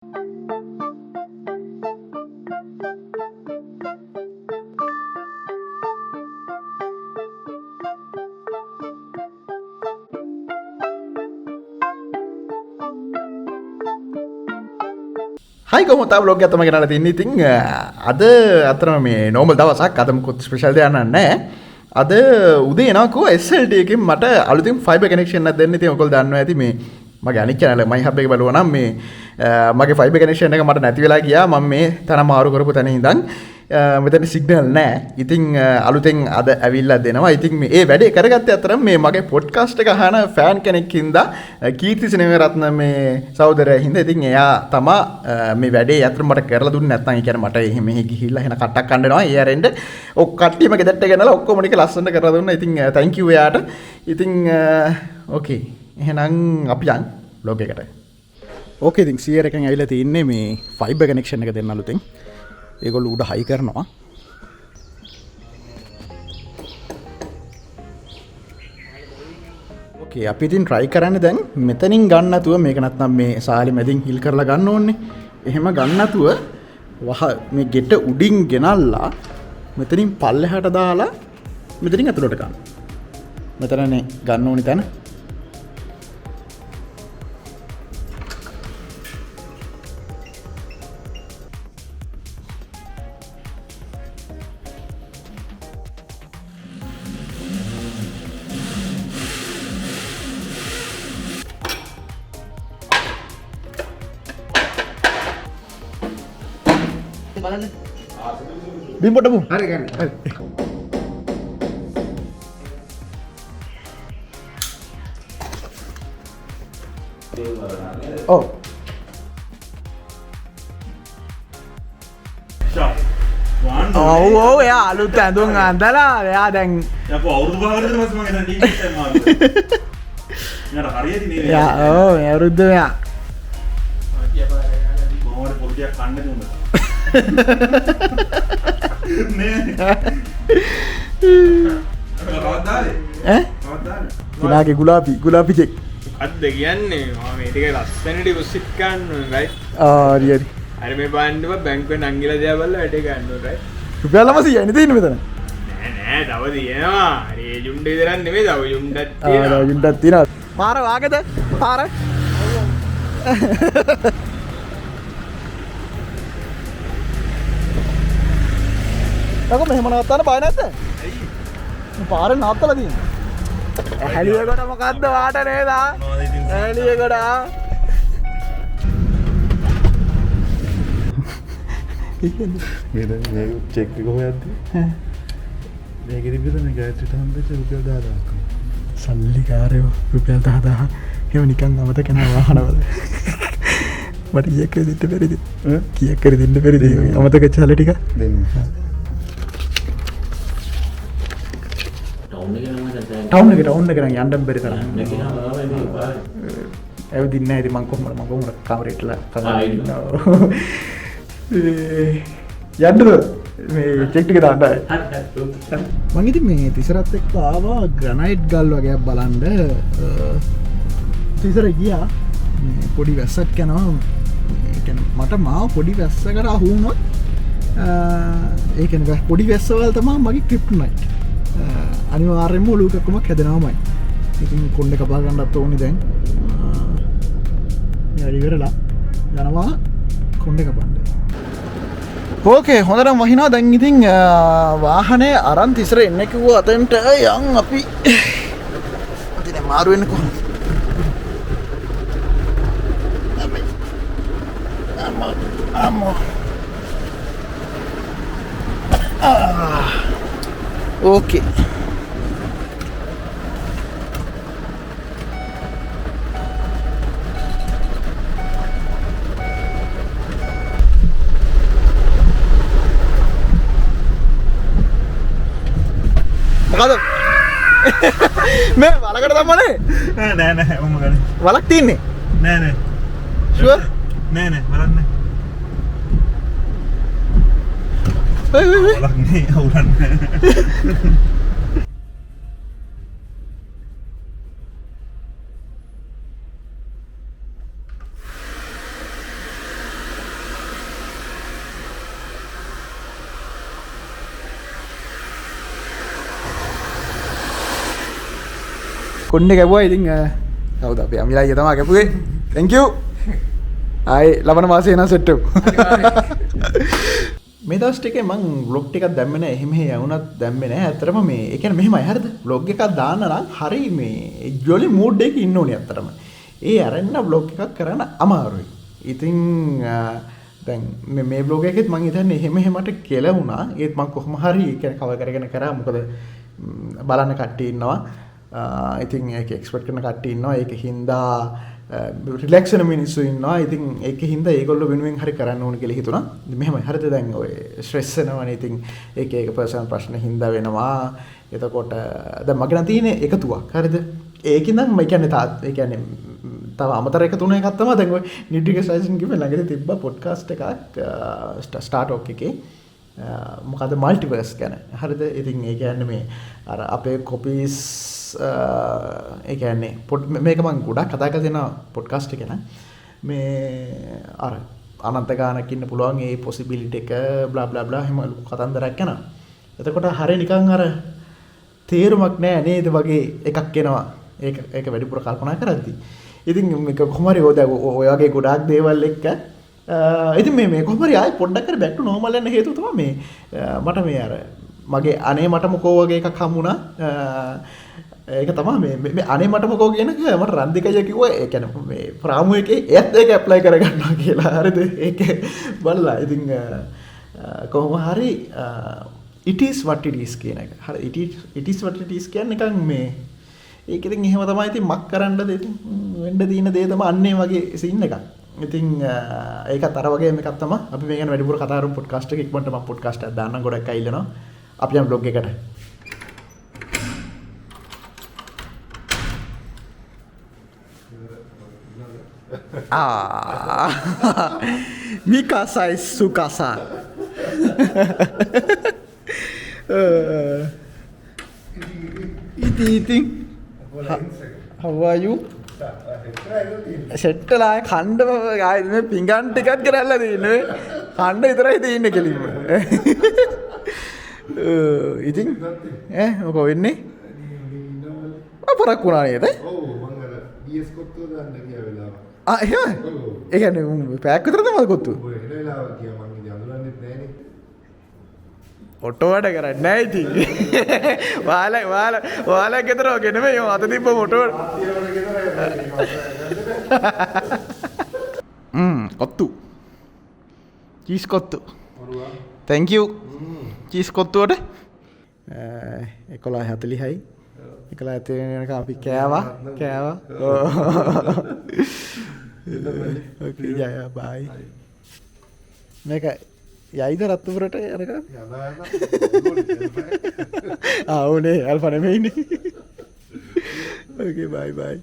Hai කොහොමද vlog එක තමයි ගෙනල්ලා තින්නේ. ඉතින් අද අතරම මේ normal දවසක් අද මොකද ස්පෙෂල් දෙයක් නැහැ. අද උදේ එනකෝ SLT එකෙන් මට අලුතින් fiber connection එකක් දෙන්න. ඉතින් ඔයගොල්ලෝ දන්නවා ඇති මේ මගේ අනිත් channel my hub එක බලුවා නම් මේ මගේ fiber connection එක මට නැති වෙලා ගියා. මම මේ තන මාරු කරපු තැන ඉඳන් මෙතන සිග්නල් නැහැ. ඉතින් අලුතෙන් අද ඇවිල්ලා දෙනවා. ඉතින් මේ ඒ වැඩේ කරගත්තේ අතරම මේ මගේ පොඩ්කාස්ට් එක අහන ෆෑන් කෙනෙක් හින්දා කීර්ති සෙනවිරත්න මේ සහෝදරයා හින්දා ඉතින් එයා තමයි මේ වැඩේ අතර මට කරලා දුන්නේ. නැත්නම් ඒ කියන්නේ මට එහෙම ගිහිල්ලා එහෙන කට්ටක් කන්නනවා. ඒ ආරෙන්ද ඔක් කට්ටියම ගෙදරට ගෙනලා ඔක්කොම ටික ලස්සනට කරලා දුන්නා. ඉතින් thank you එයාට. ඉතින් okay එහෙනම් අපි යන් vlog එකට. okay ඉතින් සියර් එකෙන් ඇවිල්ලා තින්නේ මේ fiber connection එක දෙන්න අලුතෙන්. ඒගොල්ලෝ උඩ හයි කරනවා. ඕකේ අපි ඉතින් try කරන්නේ දැන් මෙතනින් ගන්න නැතුව මේක නැත්නම් මේ සාලි මැදින් හිල් කරලා ගන්න ඕනේ. එහෙම ගන්න නැතුව මේ ගෙට උඩින් ගෙනල්ලා මෙතනින් පල්ලෙහාට දාලා මෙතනින් අතුලට ගන්න. මෙතනනේ ගන්න ඕනි තැන. බිම් පොඩ්ඩ බු. හරි ගන්න. හරි. ඔව්. ඔව් එයා අලුත් ඇඳුම් අඳලා එයා දැන් යකෝ අවුරුදු භාගයකට පස්සේ මම එතන ටීවී එකෙන් මාරුවා. නේද හරියටි නේද? යා ඔව් අවුරුද්ද මෙයා. මොහොත පොඩ්ඩක් කන්න දුන්නා. නේ. කවදාද? කවදාද? කිනාගේ ගුලාපි චෙක්. අද කියන්නේ මම මේ ටික ලස්සනට ඩිපොසිට් ගන්න ඕනේ රයිට්. හරි හරි. අර මේ බාන්නව බැංකුවේ නංගිලා දියා බලලා වැඩේ ගන්න ඕනේ රයිට්. රුපියල් 900යි නේ තියෙන්නේ මෙතන. නෑ තව තියෙනවා. හරි ඒ ජුම්ඩේ දරන් නෙමෙයි තව ජුම්ඩක් තියෙනවා. ජුම්ඩක් තියෙනවා. පාර වාගේද? පාර. අක මෙහෙම නවත්තන්න බය නැද්ද? ඇයි? පාරේ නවත්තලා තියෙන්නේ. ඇහැලිය කොට මොකද්ද වාට නේද? ඇහැලිය කොට. මේ චෙක් එක කොහොමද? මේක ඉතින් ගෑස්ට් හම්බෙච්ච රුපියල් 10000ක්. සල්ලිකාරයෝ රුපියල් 10000. එහෙම නිකන් අමතක කරන වාහනවල. මට කීයක් කර දෙන්න බැරිද? කීයක් කර දෙන්න බැරිද? අමතක චාල ටික දෙන්න. ටවුන් එකට යන්න බැරි තරම්. ඇවිදින්න නැහැ ඉතින් මං කොහොමද කාමරේටලා තමයි යන්නද මේ චෙක් ටික දාන්නයි. මං ඉතින් මේ තිසරත් එක්ක ආවා ග්‍රැනයිට් ගල් වගේක් බලන්න. තිසර ගියා මේ පොඩි වැස්සක් යනවා. ඒ කියන්නේ මට මාව පොඩි වැස්සකට අහු වුණොත් ඒ කියන්නේ පොඩි වැස්සවල තමයි මගේ ක්‍රිප්ටොනයිට්. අනිවාර්යෙන්ම ඔලුව එකක්මක් හැදෙනවාමයි. ඉතින් කොණ්ඩේ කපා ගන්නත් ඕනේ දැන්. මේ වැඩි කරලා යනවා කොණ්ඩේ කපන්න. ඕකේ හොඳටම වහිනවා දැන් ඉතින් වාහනේ අරන් තිසර එන්න කිව්වා අතෙන්ට යන් අපි. ඉතින් මාරු වෙන්න කොහොමද? අම්මෝ. ඕකේ. මොකද මේ වලකට තමනේ නෑ ඔම්ම ගන්න. වලක් තියන්නේ නෑ ෂුවර් නෑ වලක් නෑ. වලක් නෑ අවුලක් නෑ. කොන්න ගැබවා ඉතින් කවුද අපේ අමිලා අයියා තමයි ගැපුවේ thank you ආයි ලබන මාසේ එන සෙට් එක මේ දවස් ටිකේ මං vlog ටිකක් දැම්මේ නැහැ එහෙම යවුණත් දැම්මේ නැහැ ඇත්තටම මේ ඒ කියන්නේ මෙහෙමයි හරිද vlog එකක් දාන්න නම් හරි මේ ජොලි මූඩ් එකක ඉන්න ඕනේ ඇත්තටම ඒ අරන්න vlog එකක් කරන්න අමාරුයි ඉතින් දැන් මේ vlog එකෙත් මං හිතන්නේ එහෙමට කෙලවුණා ඒත් මං කොහොම හරි ඒ කියන්නේ කවර් කරගෙන කරා මොකද බලන්න කට්ටිය ඉන්නවා ඉතින් ඒක එක්ස්පෙක්ට් කරන කට්ටිය ඉන්නවා ඒක හින්දා රිලැක්ස් වෙන මිනිස්සු ඉන්නවා ඉතින් ඒක හින්දා ඒගොල්ලෝ වෙනුවෙන් හරි කරන්න ඕන කියලා හිතුණා මෙහෙමයි හරිද දැන් ඔය ස්ට්‍රෙස් වෙනවනේ ඉතින් ඒක පර්සනල් ප්‍රශ්න හින්දා වෙනවා එතකොට දැන් මගේ නම් තියෙන්නේ එකතුවක් හරිද ඒකින් නම් මම කියන්නේ ඒ කියන්නේ තව අමතර එක තුන එකක් තමයි දැන් ඔය නියුට්‍රිෂන් කිව්වේ ළඟදී තිබ්බ පොඩ්කාස්ට් එකක් ස්ටාර්ට් එකේ මොකද මල්ටිවර්ස් ගැන හරිද ඉතින් ඒ කියන්නේ මේ අර අපේ කොපීස් ඒ කියන්නේ මේක මම ගොඩක් කතා කරලා තියෙන පොඩ්කාස්ට් එක න මේ අර අනන්ත ගානක් ඉන්න පුළුවන් ඒ පොසිබිලිටි එක බ්ලා බ්ලා බ්ලා එහෙම කතන්දරයක් යනවා එතකොට හරිය නිකන් අර තේරුමක් නැහැ නේද වගේ එකක් එනවා ඒක වැඩිපුර කල්පනා කරද්දී ඉතින් මේක කොහොම හරි ඔය වගේ ගොඩාක් දේවල් එක්ක ඉතින් මේ කොහොම හරි ආයි පොඩ්ඩක් කර බැක් ටු නෝමල් යන හේතුව තමයි මේ මට මේ අර මගේ අනේ මට මොකෝ වගේ එකක් හම්බුණා ඒක තමයි මේ අනේ මට මොකෝ කියන එක මට රන්දිකය කිව්වා ඒ කියන්නේ මේ ප්‍රාමු එකේ එයත් ඒක ඇප්ලයි කරගන්නවා කියලා හරිද ඒක බලලා ඉතින් කොහොම හරි it is what it is කියන එක හරි it is what it is කියන්නේ නිකන් මේ ඒක ඉතින් එහෙම තමයි ඉතින් මක් කරන්නද ඉතින් වෙන්න දින දේ තමයි අන්නේ වගේ සීන් එකක් ඉතින් ඒකත් අර වගේ එකක් තමයි අපි මේ ගැන වැඩිපුර කතා කරමු පොඩ්කාස්ට් එකේ ඉක්මනට මම පොඩ්කාස්ට් එකක් දාන්නම් ගොඩක් අයිලනවා අපි යමු බ්ලොග් එකට Mikasa is Sukasa. Eating. How are you? සෙට්ටලා කණ්ඩ ආයෙත් මේ පිඟන් ටිකක් කරලා දෙන්නේ. කණ්ඩ විතරයි දෙන්නේ කෙලින්ම. ඉතින් මොකෝ වෙන්නේ? අපරක් වුණා නේද? ඔව් මම අර DS කොත්තුව දාන්න ගියා වෙලාව. එහෙම? ඒ කියන්නේ පැයක් විතර තමයි කොත්තු. ඔය එන වෙලාව ගියා මම ඉතින් අඳුරන්නෙත් නෑනේ. ඔටෝ වැඩ කරන්නේ නෑ ඉතින්. වාලා ගෙදර වගේ නෙමෙයි අත තිබ්බ මොටෝ. Kottu. Cheese kottu. thank you. චීස් කොත්තුවට 11:40යි. 11:40 අපි කෑවා. Okay, yeah, bye. මේක යයිද රත්තුපුරට යනක? යනවා. ආ ඕනේ අල්ෆා නෙමෙයිනේ. Okay, bye.